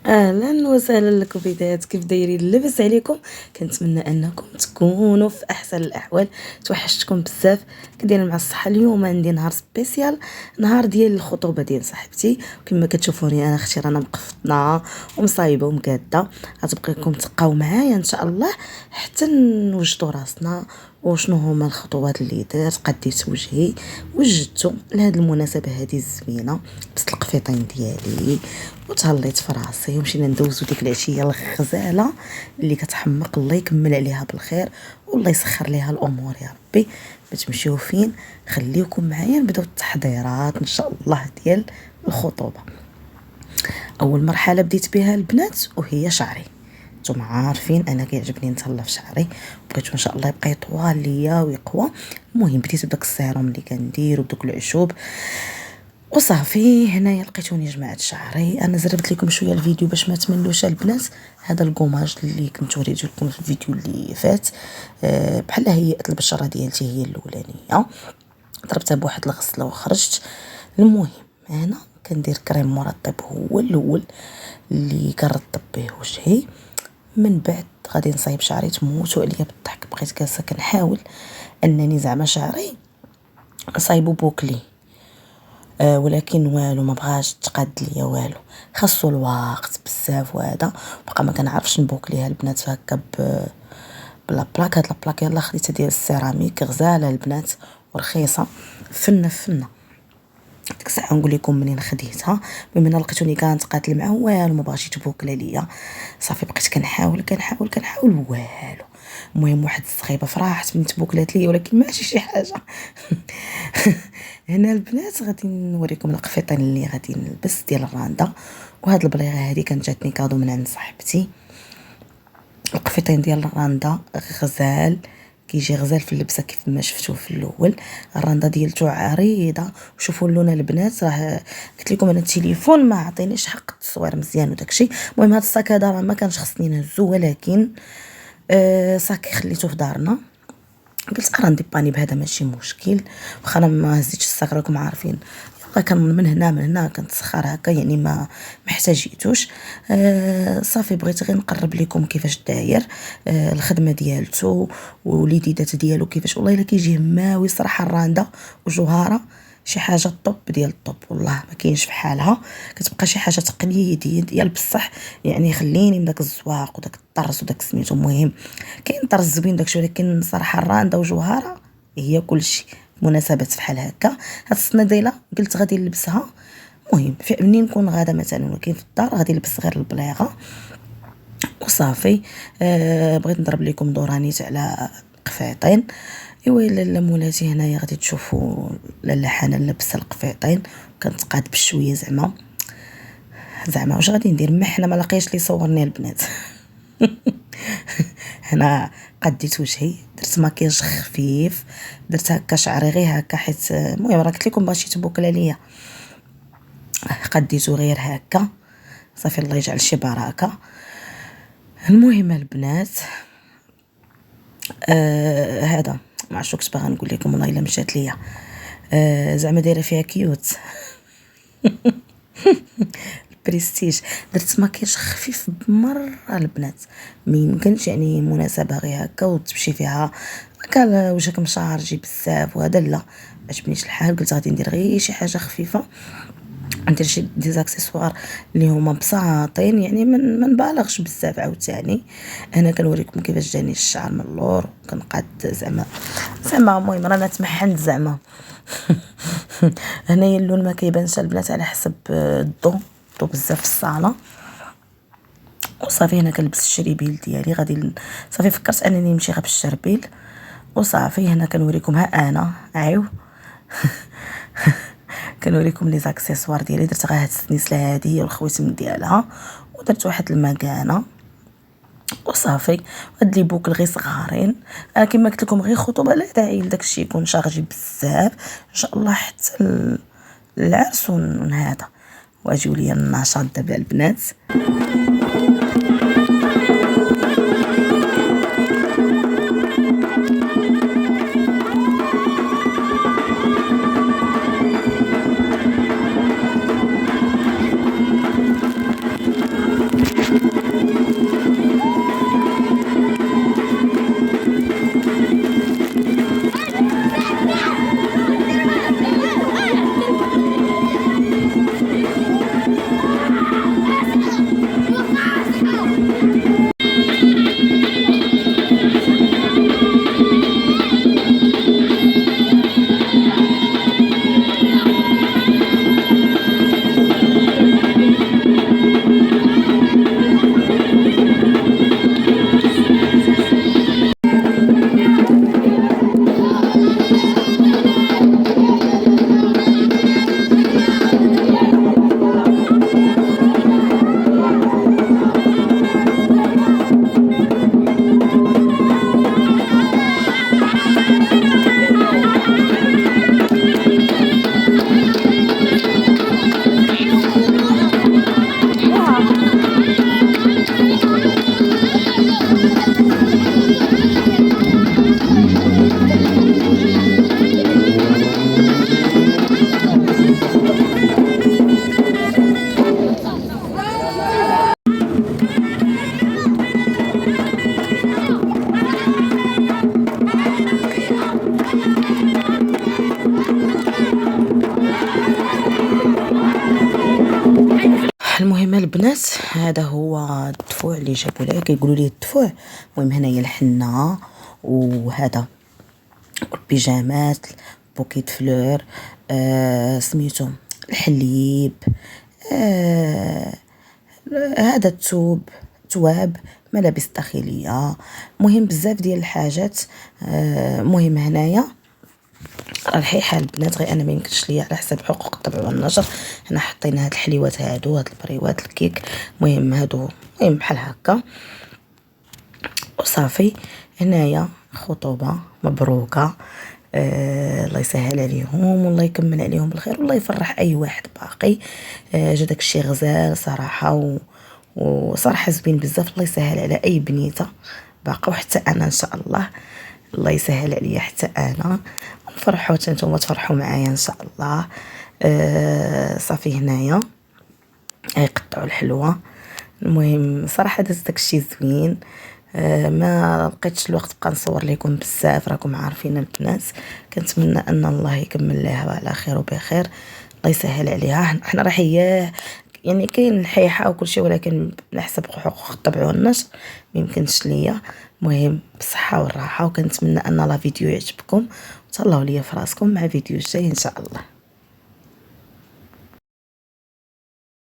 اهلا وسهلا لكم بدايات، كيف دايرين؟ لاباس عليكم؟ كنتمنى انكم تكونوا في احسن الاحوال. توحشتكم بزاف. كندير مع الصحه. اليوم عندي نهار سبيسيال، نهار ديال الخطوبه ديال صاحبتي. كما كتشوفوني انا اختي رانا مقفطنه ومصايبه ومكاده. غتبقيكم تبقاو معايا ان شاء الله حتى نوجدوا راسنا وشنو هما الخطوات اللي درت. قديت وجهي وجدته لهاد المناسبه هذه الزوينه، بس القفيطين ديالي وتهليت في راسي ومشينا ندوزو ديك العشيه الغزاله اللي كتحمق. الله يكمل عليها بالخير والله يسخر ليها الامور يا ربي. ما تمشيو فين، خليكم معايا نبداو التحضيرات ان شاء الله ديال الخطوبه. اول مرحله بديت بها البنات وهي شعري. نتوما عارفين انا كيعجبني نتهلا في شعري، بغيت ان شاء الله يبقى يطول ليا ويقوى. المهم بديت بداك السيروم اللي كندير ودوك العشوب وصافي. هنايا لقيتوني جمعت شعري. انا زربت لكم شويه الفيديو باش ما تملوش البنات. هذا الكوماج اللي كنت وريته لكم في الفيديو اللي فات، بحال هيئه البشره ديالتي هي الاولانيه، ضربتها بواحد الغسله وخرجت. المهم انا كندير كريم مرطب هو الاول اللي كنرطب به وجهي. من بعد غادي نصايب شعري. تموتوا عليا بالضحك، بقيت جالسه كنحاول انني زعما شعري نصايبو بوكلي، ولكن والو ما بغاش تقاد ليا والو. خاصو الوقت بزاف وهذا. بقى ما كنعرفش نبوكليها البنات هكا بلا بلاك. هاد البلاك يلا خديتها ديال السيراميك غزاله البنات ورخيصه. فنه فنه ديك الساعه نقول لكم منين خديتها. بما ان لقيتوني كنتقاتل معاه والو ما بغاش يتبوكل ليا. صافي بقيت كنحاول كنحاول كنحاول والو. المهم واحد الصغيبه فرحت من تبوكلات ليا، ولكن ماشي شي حاجه. هنا البنات غادي نوريكم القفيطين اللي غادي نلبس ديال الراندا. وهاد البليغه هذه كانت جاتني كادو من عند صاحبتي. القفيطين ديال الراندا غزال، كيجي غزال في اللبسه كيف ما شفتوه في الاول. الراندا ديالته عريضه. وشوفوا اللون البنات، راه قلت لكم انا التليفون ما عطينيش حق التصوير مزيان وداكشي. المهم هذا الصاك هذا راه ما كانش خصني نهزو، ولكن صاك خليته في دارنا. قلت راه نديباني بهذا ماشي مشكل، واخا انا ما هزيتش الصاك راكم عارفين. يلا كان من هنا من هنا كنتسخر هكا، يعني ما محتاجيتوش. صافي بغيت غير نقرب لكم كيفاش داير الخدمه ديالته والوليدات ديالو كيفاش. والله الا كيجي ماوي صراحه الراندا وجوهره شي حاجه طوب ديال الطوب، والله ما كاينش بحالها. كتبقى شي حاجه تقليديه ديال بصح، يعني خليني من داك الزواق وداك الطرز وداك سميتو. المهم كاين طرز زوين داكشي، ولكن صراحه الراندا وجوهره هي كلشي. مناسبات بحال هكا هاد الصناديله قلت غادي نلبسها. المهم منين نكون غادا مثلا ولكن في الدار غادي نلبس غير البليغه وصافي. بغيت نضرب لكم دورانيت على قفيطين. ايوا لاله مولاتي هنايا غادي تشوفوا لاله حنان لابسه القفيطين كنتقاد بشويه زعما واش غادي ندير. ما حنا ما لقيتش لي صورني البنات. هنا قديت وجهي، درت مكياج خفيف، درت هكا شعري غير هكا حيت المهم راه قلت لكم باش يتبوكل عليا. قديته غير هكا صافي. الله يجعل شي بركه. المهم البنات هذا ما عرفتش كنت باغا نقول لكم والله الا مشات ليا. زعما دايره فيها كيوت. البريستيج. درت مكياج خفيف بمره البنات، ما يمكنش يعني مناسبه غير هكا وتمشي فيها هكا وجهك مشارجي بزاف وهذا لا عجبنيش الحال. قلت غادي ندير غير شي حاجه خفيفه، ندير شي ديزاكسيسوار اللي هما بساطين، يعني ما نبالغش بزاف. عاوتاني انا كنوريكم كيفاش جاني الشعر من اللور كنقاد زعما المهم رانا تمحنت زعما. هنايا اللون ما كيبانش البنات على حسب الضو بزاف في الصاله. وصافي هنا كنلبس الشريبيل ديالي غادي صافي. فكرت انني نمشي غير بالشربيل وصافي. هنا كنوريكم ها انا عيو. كنوريكم لي زاكسيسوار ديالي. درت غير هاد السنيسله هادي والخويتم ديالها ودرت واحد المكانه وصافي. هاد لي بوكل غير صغارين. كما قلت لكم غير خطوبه، لا داعي لداكشي يكون شارجي بزاف. ان شاء الله حتى العرس هذا. واجيو ليا النشاط دابا البنات. البنات هذا هو الدفوع اللي جابوا لي، كيقولوا لي الدفوع. المهم هنايا الحنه وهذا البيجامات، بوكيت فلور، سميتو الحليب، هذا الثوب، تواب، ملابس داخليه، مهم بزاف ديال الحاجات. مهم هنايا الحقيقه البنات غير انا ما يمكنش ليا على حساب حقوق الطبع والنشر. هنا حطينا هاد الحليوات هادو، هاد البريوات الكيك، مهم هادو مهم بحال هكا وصافي. هنايا خطوبه مبروكه، الله يسهل عليهم والله يكمل عليهم بالخير والله يفرح اي واحد باقي. جا داكشي غزال صراحه وصراحه زوين بزاف. الله يسهل على اي بنيته باقا وحتى انا ان شاء الله. الله يسهل عليا حتى انا، نفرحوا حتى نتوما تفرحوا معايا ان شاء الله. صافي هنايا يقطعوا الحلوه. المهم صراحه داز داكشي زوين. ما لقيتش الوقت بقى نصور لكم بزاف، راكم عارفين البنات. كنتمنى ان الله يكمل لها على خير وبخير، الله يسهل عليها. حنا راه يعني كاين الحيحه وكل شيء، ولكن نحسب حقوق الطبع والنشر ما يمكنش ليا. المهم بالصحه والراحه، وكنتمنى ان لا فيديو يعجبكم. تهلاو ليا في راسكم مع فيديو جاي ان شاء الله.